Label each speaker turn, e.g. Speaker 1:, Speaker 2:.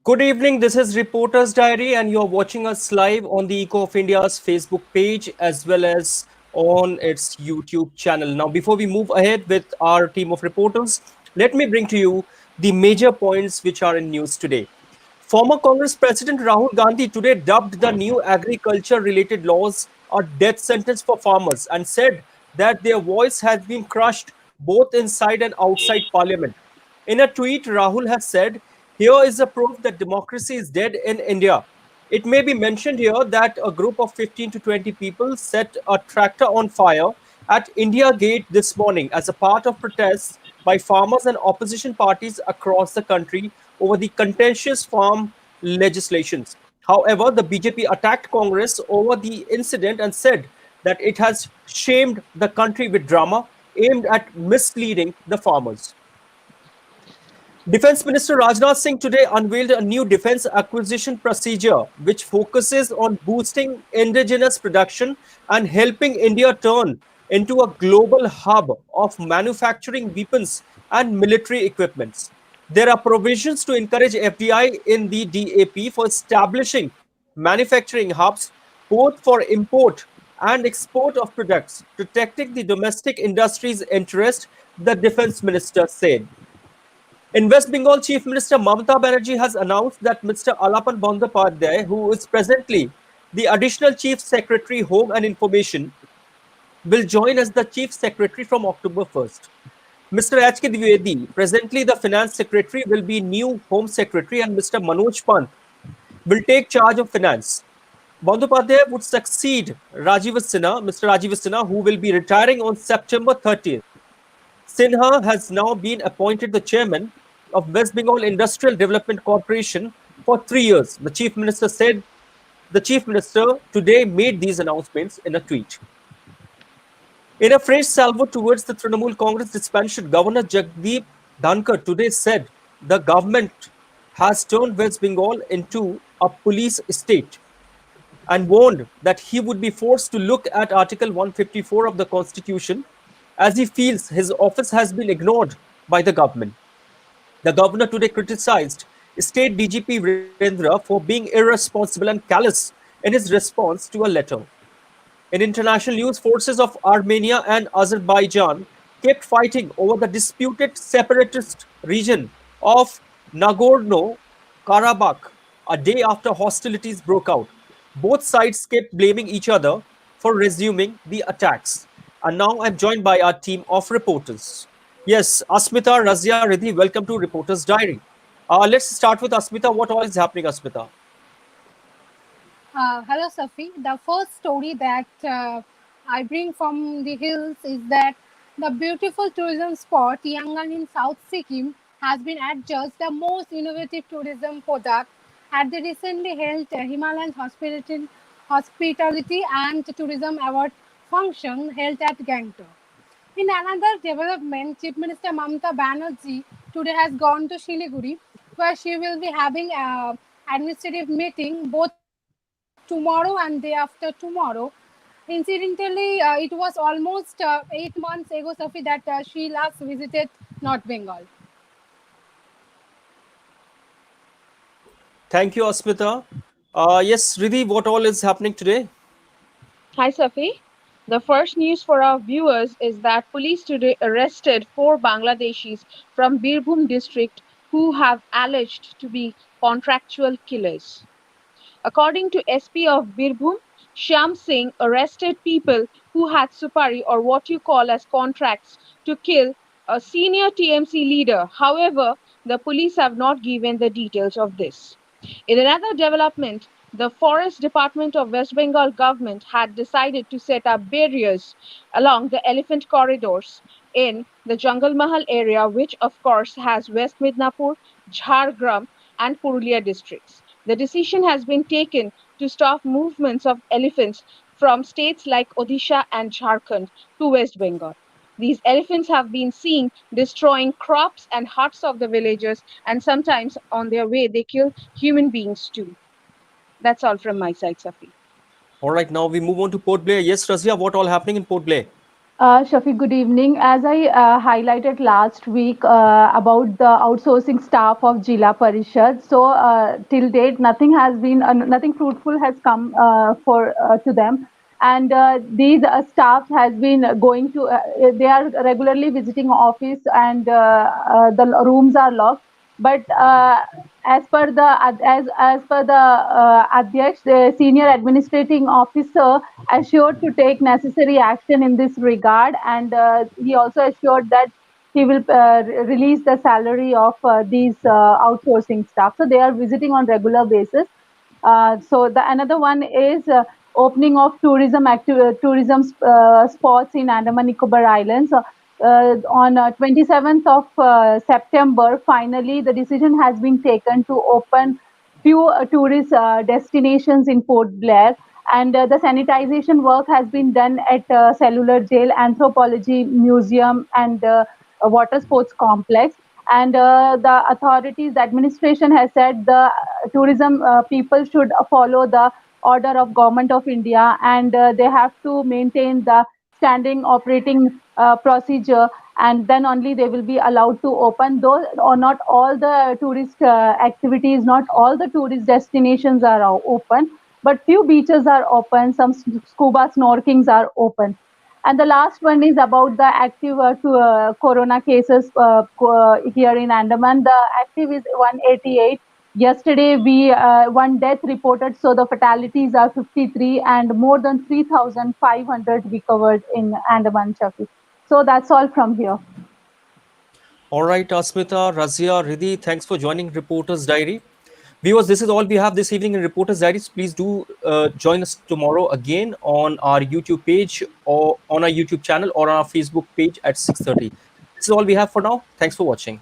Speaker 1: Good evening. This is Reporters Diary, and you're watching us live on the Eco of India's Facebook page as well as on its YouTube channel. Now, before we move ahead with our team of reporters, let me bring to you the major points which are in news today. Former Congress President Rahul Gandhi today dubbed the new agriculture related laws a death sentence for farmers and said that their voice has been crushed both inside and outside parliament. In a tweet, Rahul has said, "Here is a proof that democracy is dead in India." It may be mentioned here that a group of 15 to 20 people set a tractor on fire at India Gate this morning as a part of protests by farmers and opposition parties across the country over the contentious farm legislations. However, the BJP attacked Congress over the incident and said that it has shamed the country with drama aimed at misleading the farmers. Defense Minister Rajnath Singh today unveiled a new defense acquisition procedure which focuses on boosting indigenous production and helping India turn into a global hub of manufacturing weapons and military equipments. There are provisions to encourage FDI in the DAP for establishing manufacturing hubs both for import and export of products, protecting the domestic industry's interest, the defense minister said. In West Bengal, Chief Minister Mamata Banerjee has announced that Mr. Alapan Bandyopadhyay, who is presently the Additional Chief Secretary Home and Information, will join as the Chief Secretary from October 1st. Mr. H.K. Dwivedi, presently the Finance Secretary, will be new Home Secretary, and Mr. Manoj Pant will take charge of Finance. Bandyopadhyay would succeed Mr. Rajiv Sinha, who will be retiring on September 30th. Sinha has now been appointed the chairman of West Bengal Industrial Development Corporation for 3 years. The chief minister today made these announcements in a tweet. In a fresh salvo towards the Trinamool Congress disbandment, Governor Jagdeep Dhankar today said the government has turned West Bengal into a police state and warned that he would be forced to look at Article 154 of the Constitution as he feels his office has been ignored by the government. The governor today criticized State DGP Virendra for being irresponsible and callous in his response to a letter. In international news, forces of Armenia and Azerbaijan kept fighting over the disputed separatist region of Nagorno-Karabakh a day after hostilities broke out. Both sides kept blaming each other for resuming the attacks. And now I'm joined by our team of reporters. Yes, Asmita, Razia, Riddhi, welcome to Reporters Diary. Let's start with Asmita. What all is happening, Asmita?
Speaker 2: Hello, Safi. The first story that I bring from the hills is that the beautiful tourism spot Yangon in South Sikkim has been adjudged the most innovative tourism product at the recently held Himalayan Hospitality and Tourism Award function held at Gangtok. In another development, Chief Minister Mamata Banerjee today has gone to Shiliguri, where she will be having an administrative meeting both tomorrow and day after tomorrow. Incidentally, it was almost 8 months ago, Safi, that she last visited North Bengal.
Speaker 1: Thank you, Asmita. Yes, Riddhi, what all is happening today?
Speaker 3: Hi, Safi. The first news for our viewers is that police today arrested 4 Bangladeshis from Birbhum district who have alleged to be contractual killers. According to SP of Birbhum, Shyam Singh arrested people who had supari or what you call as contracts to kill a senior TMC leader. However, the police have not given the details of this. In another development, the Forest Department of West Bengal government had decided to set up barriers along the elephant corridors in the Jungle Mahal area, which of course has West Midnapur, Jhargram and Purulia districts. The decision has been taken to stop movements of elephants from states like Odisha and Jharkhand to West Bengal. These elephants have been seen destroying crops and huts of the villagers, and sometimes on their way they kill human beings too. That's all from my side, Safi.
Speaker 1: All right, now we move on to Port Blair. Yes, Razia, what all happening in Port Blair?
Speaker 4: Shafiq, good evening. As I highlighted last week about the outsourcing staff of Jila Parishad, so till date nothing fruitful has come for to them, and these staff has been going to. They are regularly visiting office, and the rooms are locked. But as per the Adhyaksh, the senior administrating officer assured to take necessary action in this regard, and he also assured that he will release the salary of these outsourcing staff. So they are visiting on regular basis. So the another one is opening of tourism spots in Andaman Nicobar Islands. On 27th of September, finally the decision has been taken to open few tourist destinations in Port Blair, and the sanitization work has been done at Cellular Jail, Anthropology Museum, and a water sports complex. And the authorities, the administration has said the tourism people should follow the order of Government of India, and they have to maintain the standing operating procedure, and then only they will be allowed to open. Though or not all the tourist activities, not all the tourist destinations are open, but few beaches are open, some scuba snorkelings are open. And the last one is about the active corona cases here in Andaman. The active is 188. Yesterday, we one death reported, so the fatalities are 53, and more than 3,500 recovered in Andaman, Shafi. So that's all from here.
Speaker 1: All right, Asmita, Razia, Riddhi, thanks for joining Reporters Diary. Viewers, this is all we have this evening in Reporters Diaries. Please do join us tomorrow again on our YouTube page or on our YouTube channel or on our Facebook page at 6:30. This is all we have for now. Thanks for watching.